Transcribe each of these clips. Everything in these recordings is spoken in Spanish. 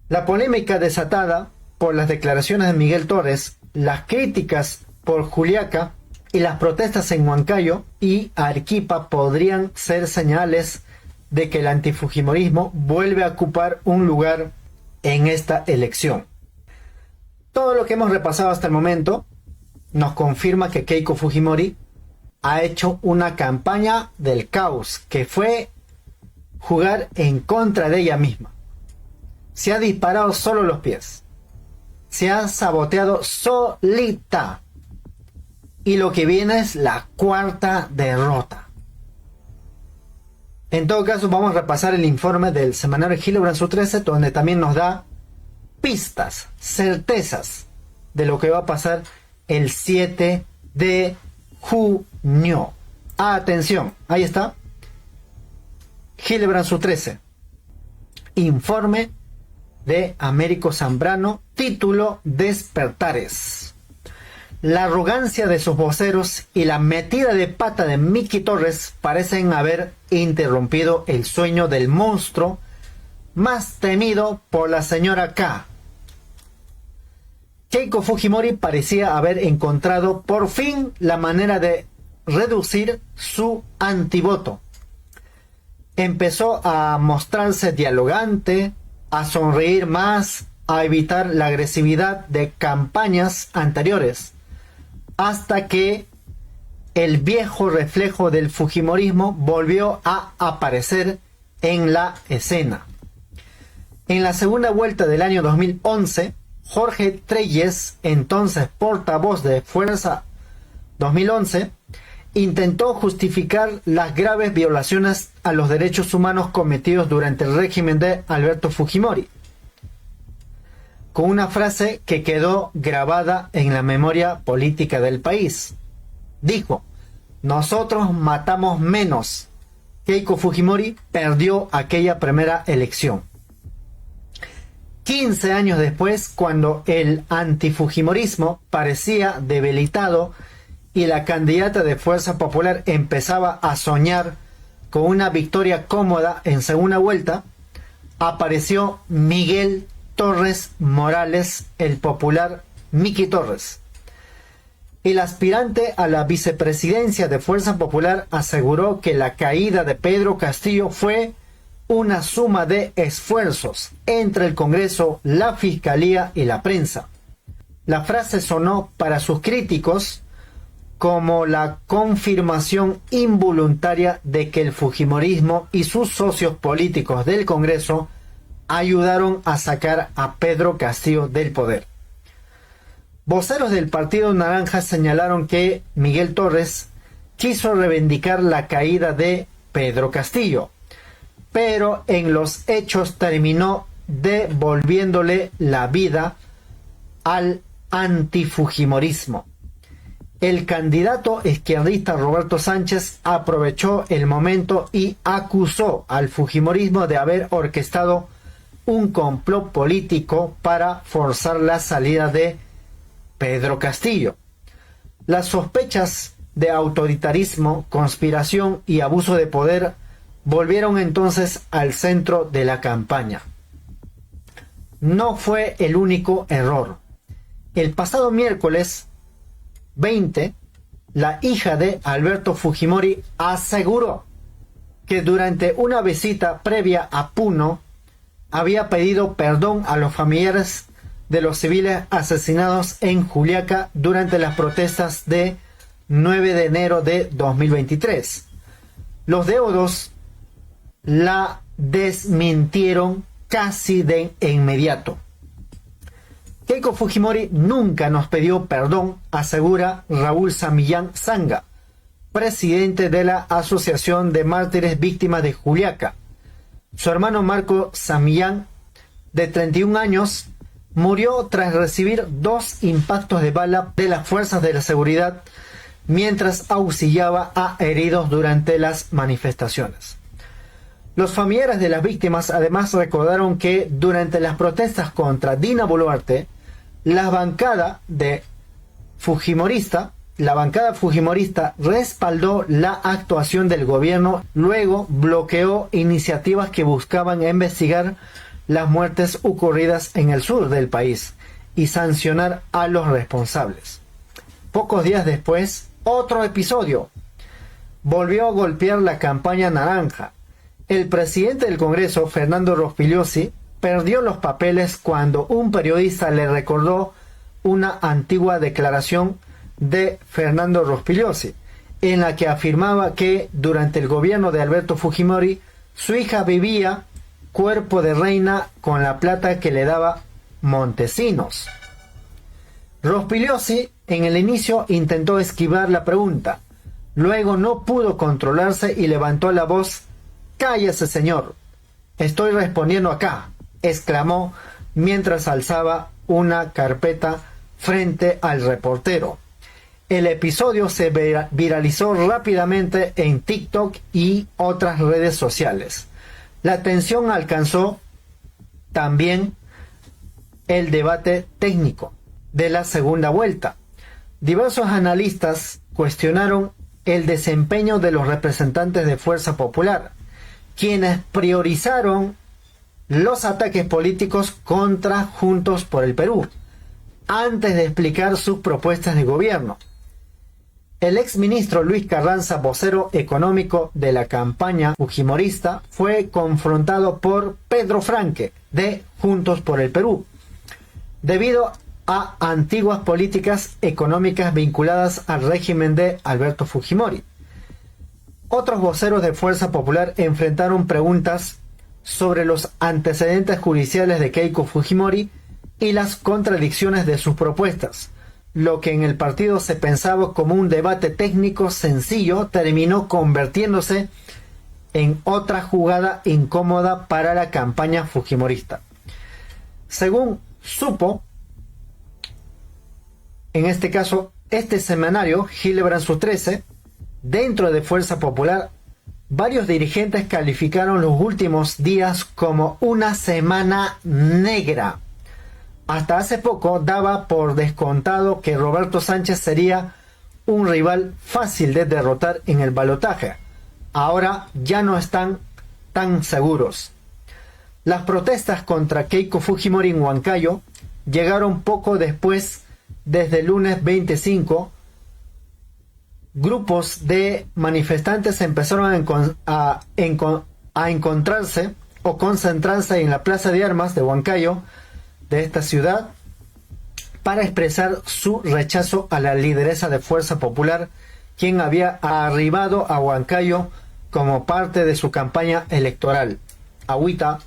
La polémica desatada por las declaraciones de Miguel Torres, las críticas por Juliaca y las protestas en Huancayo y Arequipa podrían ser señales de que el antifujimorismo vuelve a ocupar un lugar en esta elección. Todo lo que hemos repasado hasta el momento nos confirma que Keiko Fujimori ha hecho una campaña del caos, que fue jugar en contra de ella misma. Se ha disparado solo los pies. Se ha saboteado solita. Y lo que viene es la cuarta derrota. En todo caso, vamos a repasar el informe del semanario Hildebrand Su 13, donde también nos da pistas, certezas de lo que va a pasar el 7 de junio. Atención, ahí está. Hildebrand Su 13. Informe de Américo Zambrano, título Despertares. La arrogancia de sus voceros y la metida de pata de Miki Torres parecen haber interrumpido el sueño del monstruo más temido por la señora K. Keiko Fujimori parecía haber encontrado por fin la manera de reducir su antivoto. Empezó a mostrarse dialogante, a sonreír más, a evitar la agresividad de campañas anteriores, hasta que el viejo reflejo del fujimorismo volvió a aparecer en la escena. En la segunda vuelta del año 2011, Jorge Treyes, entonces portavoz de Fuerza 2011, intentó justificar las graves violaciones a los derechos humanos cometidos durante el régimen de Alberto Fujimori, con una frase que quedó grabada en la memoria política del país. Dijo: "Nosotros matamos menos. Keiko Fujimori perdió aquella primera elección". 15 años después, cuando el antifujimorismo parecía debilitado y la candidata de Fuerza Popular empezaba a soñar con una victoria cómoda en segunda vuelta, apareció Miguel Torres Morales, el popular Miki Torres. El aspirante a la vicepresidencia de Fuerza Popular aseguró que la caída de Pedro Castillo fue una suma de esfuerzos entre el Congreso, la Fiscalía y la prensa. La frase sonó para sus críticos como la confirmación involuntaria de que el fujimorismo y sus socios políticos del Congreso ayudaron a sacar a Pedro Castillo del poder. Voceros del Partido Naranja señalaron que Miguel Torres quiso reivindicar la caída de Pedro Castillo, pero en los hechos terminó devolviéndole la vida al antifujimorismo. El candidato izquierdista Roberto Sánchez aprovechó el momento y acusó al fujimorismo de haber orquestado un complot político para forzar la salida de Pedro Castillo. Las sospechas de autoritarismo, conspiración y abuso de poder volvieron entonces al centro de la campaña. No fue el único error. El pasado miércoles 20, la hija de Alberto Fujimori aseguró que durante una visita previa a Puno había pedido perdón a los familiares de los civiles asesinados en Juliaca durante las protestas de 9 de enero de 2023. Los deudos la desmintieron casi de inmediato. Keiko Fujimori nunca nos pidió perdón, asegura Raúl Samillán Sanga, presidente de la Asociación de Mártires Víctimas de Juliaca. Su hermano Marco Samillán, de 31 años, murió tras recibir 2 impactos de bala de las fuerzas de la seguridad mientras auxiliaba a heridos durante las manifestaciones. Los familiares de las víctimas además recordaron que durante las protestas contra Dina Boluarte, la bancada fujimorista respaldó la actuación del gobierno, luego bloqueó iniciativas que buscaban investigar las muertes ocurridas en el sur del país y sancionar a los responsables. Pocos días después, otro episodio. Volvió a golpear la campaña naranja. El presidente del Congreso, Fernando Rospigliosi, perdió los papeles cuando un periodista le recordó una antigua declaración de Fernando Rospigliosi, en la que afirmaba que durante el gobierno de Alberto Fujimori, su hija vivía cuerpo de reina con la plata que le daba Montesinos. Rospigliosi en el inicio intentó esquivar la pregunta, luego no pudo controlarse y levantó la voz: «Cállese, señor, estoy respondiendo acá», exclamó mientras alzaba una carpeta frente al reportero. El episodio se viralizó rápidamente en TikTok y otras redes sociales. La tensión alcanzó también el debate técnico de la segunda vuelta. Diversos analistas cuestionaron el desempeño de los representantes de Fuerza Popular, quienes priorizaron los ataques políticos contra Juntos por el Perú, antes de explicar sus propuestas de gobierno. El exministro Luis Carranza, vocero económico de la campaña fujimorista, fue confrontado por Pedro Franque, de Juntos por el Perú, debido a antiguas políticas económicas vinculadas al régimen de Alberto Fujimori. Otros voceros de Fuerza Popular enfrentaron preguntas sobre los antecedentes judiciales de Keiko Fujimori y las contradicciones de sus propuestas. Lo que en el partido se pensaba como un debate técnico sencillo terminó convirtiéndose en otra jugada incómoda para la campaña fujimorista. Según supo, en este caso, este semanario, Hildebrand Su 13, dentro de Fuerza Popular, varios dirigentes calificaron los últimos días como una semana negra. Hasta hace poco daba por descontado que Roberto Sánchez sería un rival fácil de derrotar en el balotaje. Ahora ya no están tan seguros. Las protestas contra Keiko Fujimori en Huancayo llegaron poco después. Desde el lunes 25, grupos de manifestantes empezaron a encontrarse o concentrarse en la Plaza de Armas de Huancayo, de esta ciudad, para expresar su rechazo a la lideresa de Fuerza Popular, quien había arribado a Huancayo como parte de su campaña electoral. Agüita.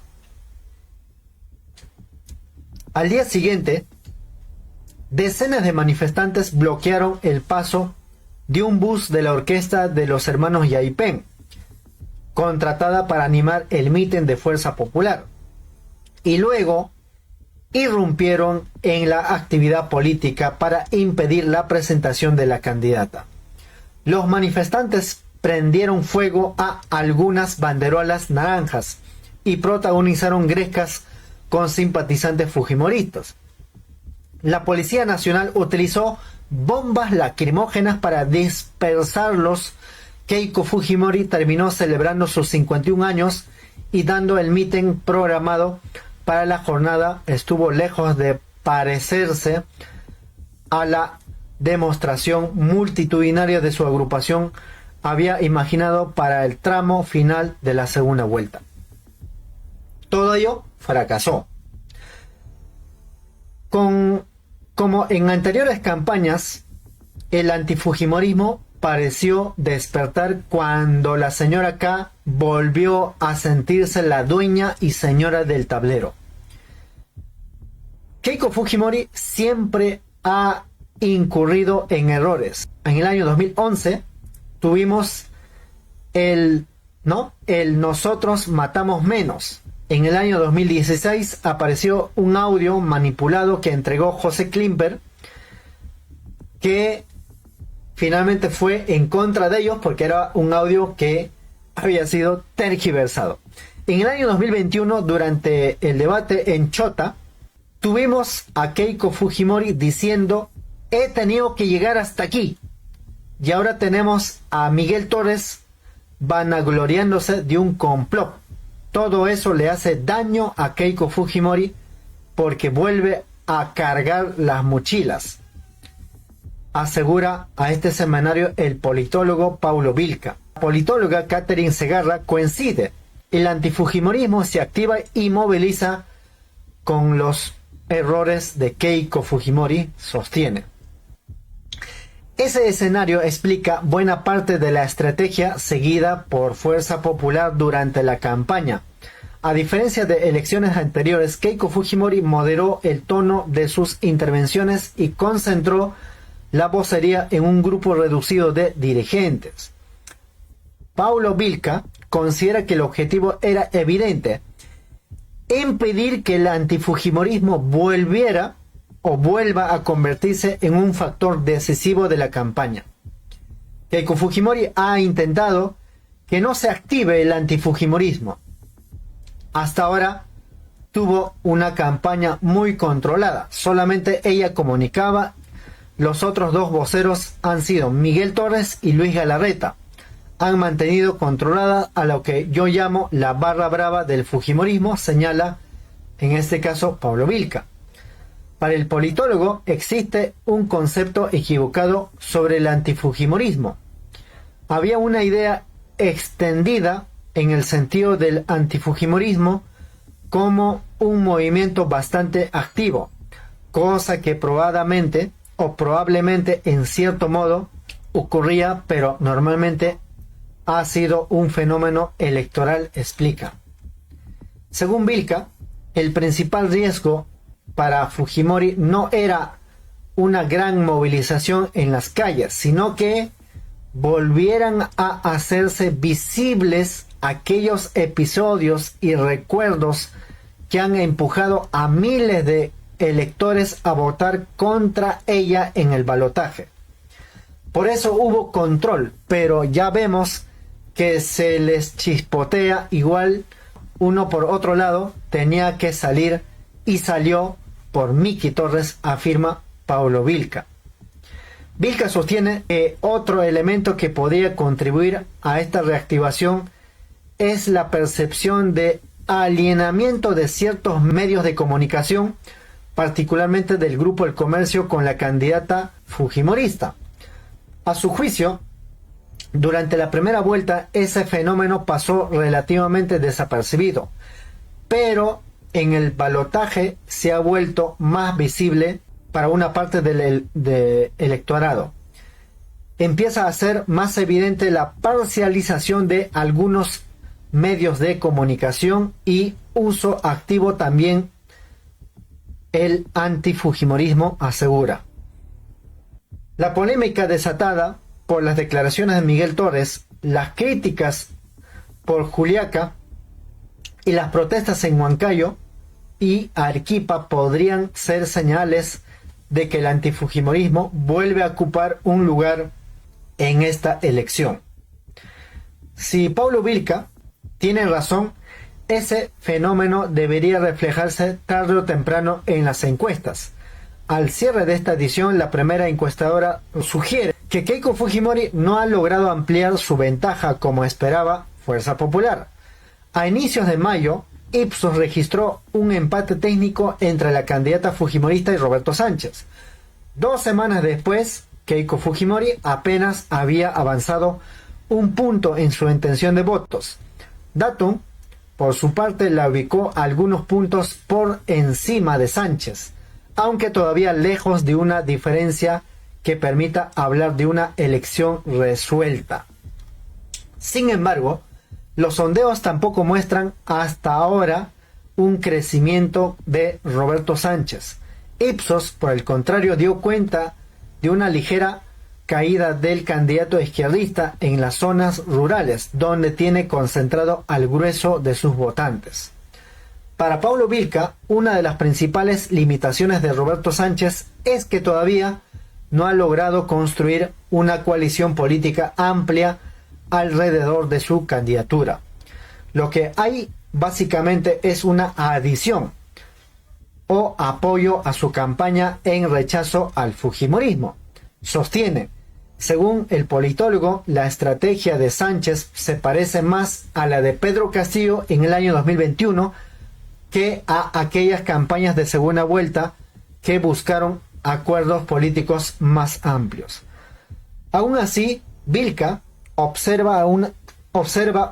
Al día siguiente, decenas de manifestantes bloquearon el paso de un bus de la orquesta de los hermanos Yaipen, contratada para animar el mitin de Fuerza Popular, y luego irrumpieron en la actividad política para impedir la presentación de la candidata. Los manifestantes prendieron fuego a algunas banderolas naranjas y protagonizaron grescas con simpatizantes fujimoristas. La Policía Nacional utilizó bombas lacrimógenas para dispersarlos. Keiko Fujimori terminó celebrando sus 51 años y dando el mitin programado para la jornada estuvo lejos de parecerse a la demostración multitudinaria de su agrupación había imaginado para el tramo final de la segunda vuelta. Todo ello fracasó. Como en anteriores campañas, el antifujimorismo pareció despertar cuando la señora K volvió a sentirse la dueña y señora del tablero. Keiko Fujimori siempre ha incurrido en errores. En el año 2011 tuvimos el nosotros matamos menos. En el año 2016 apareció un audio manipulado que entregó José Klimper, que finalmente fue en contra de ellos porque era un audio que había sido tergiversado. En el año 2021, durante el debate en Chota, tuvimos a Keiko Fujimori diciendo: he tenido que llegar hasta aquí. Y ahora tenemos a Miguel Torres vanagloriándose de un complot. todo eso le hace daño a Keiko Fujimori porque vuelve a cargar las mochilas, asegura a este semanario el politólogo Paulo Vilca. La politóloga Catherine Segarra coincide: el antifujimorismo se activa y moviliza con los errores de Keiko Fujimori, sostiene. Ese escenario explica buena parte de la estrategia seguida por Fuerza Popular durante la campaña. A diferencia de elecciones anteriores, Keiko Fujimori moderó el tono de sus intervenciones y concentró la vocería en un grupo reducido de dirigentes. Paulo Vilca considera que el objetivo era evidente: impedir que el antifujimorismo vuelva a convertirse en un factor decisivo de la campaña. Keiko Fujimori ha intentado que no se active el antifujimorismo. Hasta ahora tuvo una campaña muy controlada. Solamente ella comunicaba. Los otros dos voceros han sido Miguel Torres y Luis Galarreta. Han mantenido controlada a lo que yo llamo la barra brava del fujimorismo, señala en este caso Paulo Vilca. Para el politólogo existe un concepto equivocado sobre el antifujimorismo. Había una idea extendida en el sentido del antifujimorismo como un movimiento bastante activo, cosa que probablemente en cierto modo ocurría, pero normalmente ha sido un fenómeno electoral, explica. Según Vilca, el principal riesgo para Fujimori no era una gran movilización en las calles, sino que volvieran a hacerse visibles aquellos episodios y recuerdos que han empujado a miles de electores a votar contra ella en el balotaje. Por eso hubo control, pero ya vemos que se les chispotea. Igual uno por otro lado tenía que salir y salió por Miki Torres, afirma Paulo Vilca. Vilca sostiene que otro elemento que podría contribuir a esta reactivación es la percepción de alienamiento de ciertos medios de comunicación, particularmente del Grupo El Comercio, con la candidata fujimorista. A su juicio, durante la primera vuelta ese fenómeno pasó relativamente desapercibido, pero en el balotaje se ha vuelto más visible para una parte del electorado. Empieza a ser más evidente la parcialización de algunos medios de comunicación y uso activo también el antifujimorismo, asegura. La polémica desatada por las declaraciones de Miguel Torres, las críticas por Juliaca y las protestas en Huancayo y Arequipa podrían ser señales de que el antifujimorismo vuelve a ocupar un lugar en esta elección. Si Paulo Vilca tiene razón, ese fenómeno debería reflejarse tarde o temprano en las encuestas. Al cierre de esta edición, la primera encuestadora sugiere que Keiko Fujimori no ha logrado ampliar su ventaja como esperaba Fuerza Popular. A inicios de mayo, Ipsos registró un empate técnico entre la candidata fujimorista y Roberto Sánchez. 2 semanas después, Keiko Fujimori apenas había avanzado un punto en su intención de votos. Datum, por su parte, la ubicó algunos puntos por encima de Sánchez, aunque todavía lejos de una diferencia que permita hablar de una elección resuelta. Sin embargo, los sondeos tampoco muestran hasta ahora un crecimiento de Roberto Sánchez. Ipsos, por el contrario, dio cuenta de una ligera caída del candidato izquierdista en las zonas rurales, donde tiene concentrado al grueso de sus votantes. Para Paulo Vilca, una de las principales limitaciones de Roberto Sánchez es que todavía no ha logrado construir una coalición política amplia alrededor de su candidatura. Lo que hay básicamente es una adición o apoyo a su campaña en rechazo al fujimorismo. Sostiene: Según el politólogo, la estrategia de Sánchez se parece más a la de Pedro Castillo en el año 2021 que a aquellas campañas de segunda vuelta que buscaron acuerdos políticos más amplios. Aún así, Vilca observa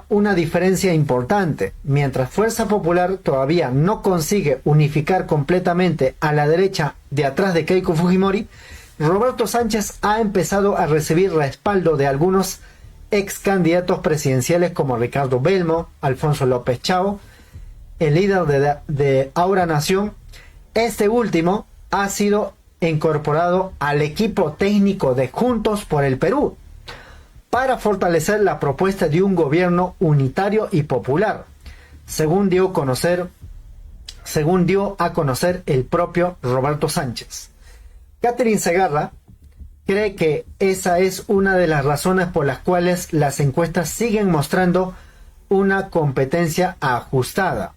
una diferencia importante. Mientras Fuerza Popular todavía no consigue unificar completamente a la derecha de atrás de Keiko Fujimori, Roberto Sánchez ha empezado a recibir respaldo de algunos ex candidatos presidenciales como Ricardo Belmo, Alfonso López Chao, el líder de Ahora Nación. Este último ha sido incorporado al equipo técnico de Juntos por el Perú para fortalecer la propuesta de un gobierno unitario y popular, según dio a conocer el propio Roberto Sánchez. Catherine Segarra cree que esa es una de las razones por las cuales las encuestas siguen mostrando una competencia ajustada.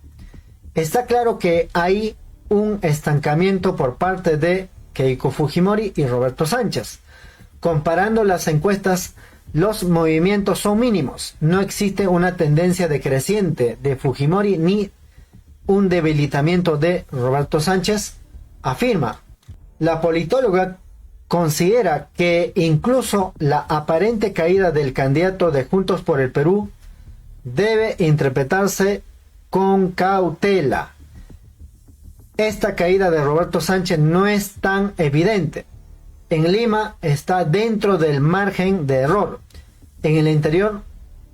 Está claro que hay un estancamiento por parte de Keiko Fujimori y Roberto Sánchez. Comparando las encuestas, los movimientos son mínimos. No existe una tendencia decreciente de Fujimori ni un debilitamiento de Roberto Sánchez, afirma. La politóloga considera que incluso la aparente caída del candidato de Juntos por el Perú debe interpretarse con cautela. Esta caída de Roberto Sánchez no es tan evidente. En Lima está dentro del margen de error. En el interior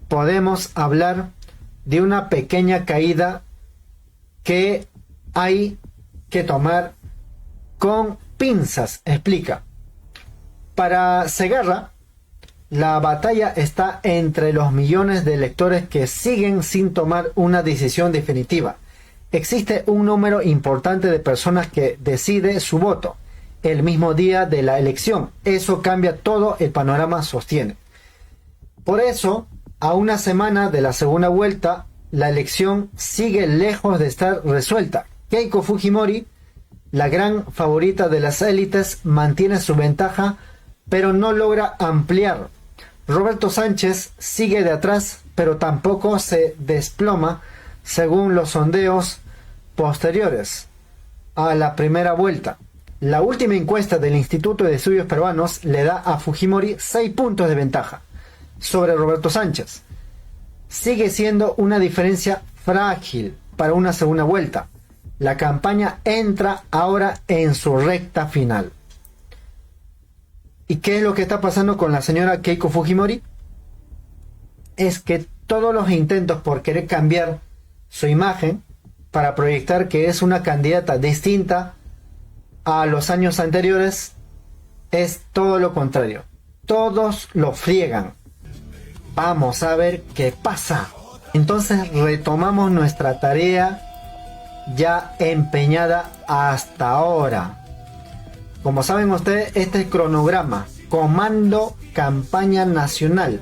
podemos hablar de una pequeña caída que hay que tomar con pinzas, explica. Para Segarra, la batalla está entre los millones de electores que siguen sin tomar una decisión definitiva. Existe un número importante de personas que decide su voto el mismo día de la elección. Eso cambia todo el panorama, sostiene. Por eso, a una semana de la segunda vuelta, la elección sigue lejos de estar resuelta. Keiko Fujimori, la gran favorita de las élites, mantiene su ventaja, pero no logra ampliar. Roberto Sánchez sigue de atrás, pero tampoco se desploma, según los sondeos posteriores a la primera vuelta. La última encuesta del Instituto de Estudios Peruanos le da a Fujimori 6 puntos de ventaja sobre Roberto Sánchez. Sigue siendo una diferencia frágil para una segunda vuelta. La campaña entra ahora en su recta final. ¿Y qué es lo que está pasando con la señora Keiko Fujimori? Es que todos los intentos por querer cambiar su imagen para proyectar que es una candidata distinta a los años anteriores es todo lo contrario. Todos lo friegan. Vamos a ver qué pasa. Entonces retomamos nuestra tarea ya empeñada hasta ahora. Como saben ustedes, este es el cronograma. Comando Campaña Nacional.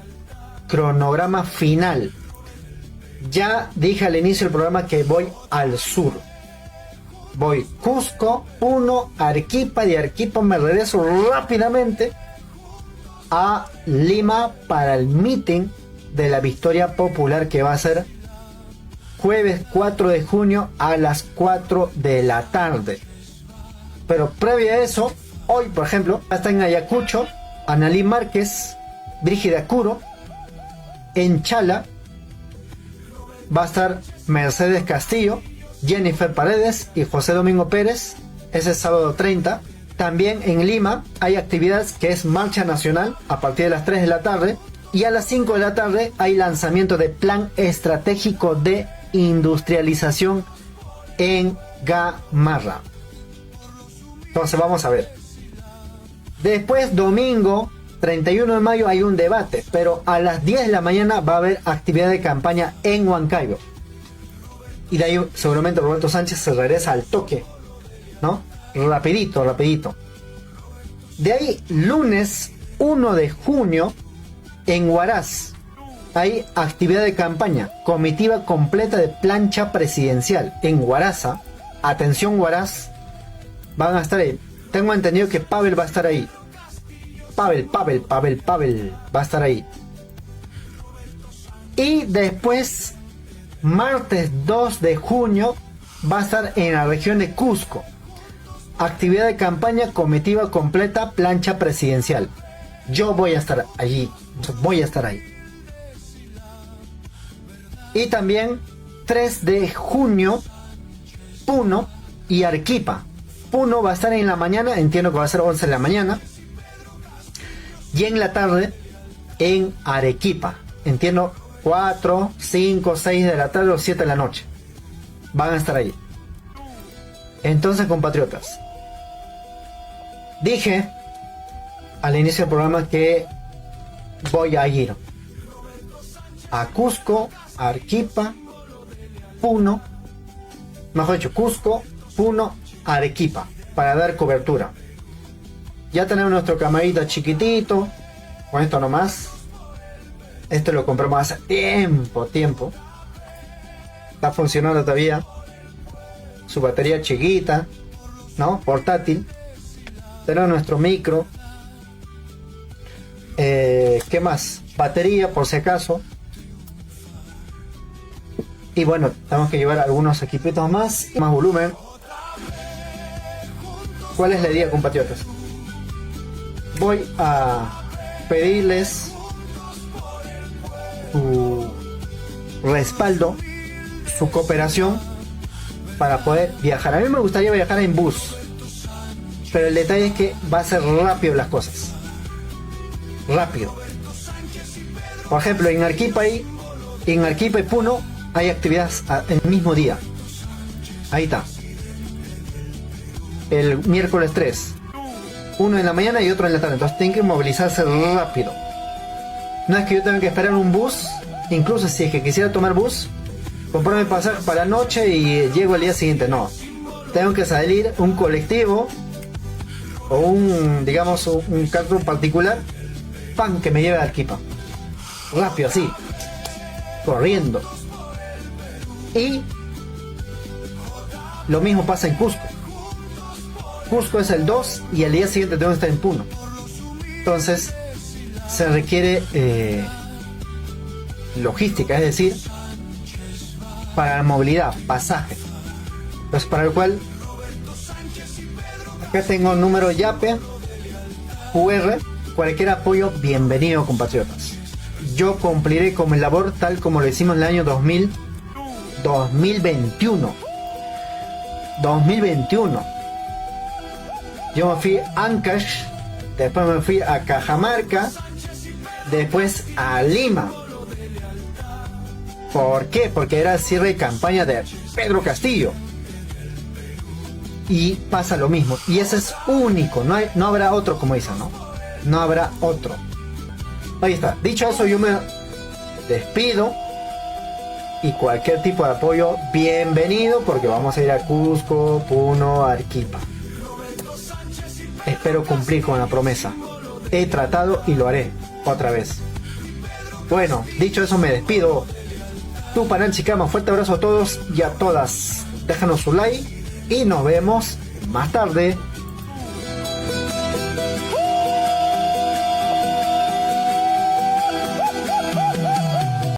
Cronograma final. Ya dije al inicio del programa que voy al sur. Voy Cusco, Puno, Arequipa. De Arequipa me regreso rápidamente a Lima para el meeting de la Victoria Popular, que va a ser jueves 4 de junio a las 4 de la tarde. Pero previo a eso, hoy por ejemplo, está en Ayacucho Analí Márquez, Brígida Curo. En Chala va a estar Mercedes Castillo, Jennifer Paredes y José Domingo Pérez. Ese es sábado 30. También en Lima hay actividades que es Marcha Nacional a partir de las 3 de la tarde. Y a las 5 de la tarde hay lanzamiento de Plan Estratégico de Industrialización en Gamarra. Entonces vamos a ver. Después, domingo 31 de mayo, hay un debate, pero a las 10 de la mañana va a haber actividad de campaña en Huancayo. Y de ahí seguramente Roberto Sánchez se regresa al toque, ¿no? Rapidito. De ahí, lunes 1 de junio, en Huaraz, hay actividad de campaña, comitiva completa de plancha presidencial. En Huaraza, atención Huaraz, van a estar ahí. Tengo entendido que Pavel va a estar ahí. Pavel va a estar ahí. Y después, martes 2 de junio, va a estar en la región de Cusco. Actividad de campaña, comitiva completa, plancha presidencial. Yo voy a estar allí, voy a estar ahí. Y también 3 de junio, Puno y Arequipa. Puno va a estar en la mañana, entiendo que va a ser 11 de la mañana. Y en la tarde, en Arequipa. Entiendo, 4, 5, 6 de la tarde o 7 de la noche. Van a estar ahí. Entonces, compatriotas, dije al inicio del programa que voy a ir a Cusco, Arequipa, Puno, mejor dicho, Cusco, Puno, Arequipa, para dar cobertura. Ya tenemos nuestro camarita chiquitito, con esto nomás. Esto lo compramos hace tiempo. Está funcionando todavía. Su batería chiquita, ¿no? Portátil. Tenemos nuestro micro. ¿Qué más? Batería, por si acaso. Y bueno, tenemos que llevar algunos equipitos más volumen. ¿Cuál es la idea, compatriotas? Voy a pedirles su respaldo, su cooperación para poder viajar. A mí me gustaría viajar en bus, pero el detalle es que va a ser rápido las cosas. Rápido. Por ejemplo, en Arequipa y Puno hay actividades el mismo día. Ahí está. El miércoles 3. Uno en la mañana y otro en la tarde. Entonces tienen que movilizarse rápido. No es que yo tenga que esperar un bus. Incluso si es que quisiera tomar bus, comprarme pasaje para la noche y llego al día siguiente. No. Tengo que salir un colectivo o un carro particular, pan, que me lleve a Arequipa. Rápido, así. Corriendo. Y lo mismo pasa en Cusco. Cusco es el 2 y el día siguiente tengo que estar en Puno. Entonces se requiere logística, es decir, para la movilidad, pasaje. Pues para el cual acá tengo un número YAPE, QR, cualquier apoyo, bienvenido, compatriotas. Yo cumpliré con mi labor tal como lo hicimos en el año 2021. Yo me fui a Ancash, después me fui a Cajamarca, después a Lima. ¿Por qué? Porque era el cierre de campaña de Pedro Castillo. Y pasa lo mismo. Y ese es único. No habrá otro, como dicen, ¿no? No habrá otro. Ahí está. Dicho eso, yo me despido. Y cualquier tipo de apoyo, bienvenido, porque vamos a ir a Cusco, Puno, Arequipa. Espero cumplir con la promesa. He tratado y lo haré otra vez. Bueno, dicho eso, me despido. Tupanán Chicama, fuerte abrazo a todos y a todas. Déjanos su like y nos vemos más tarde.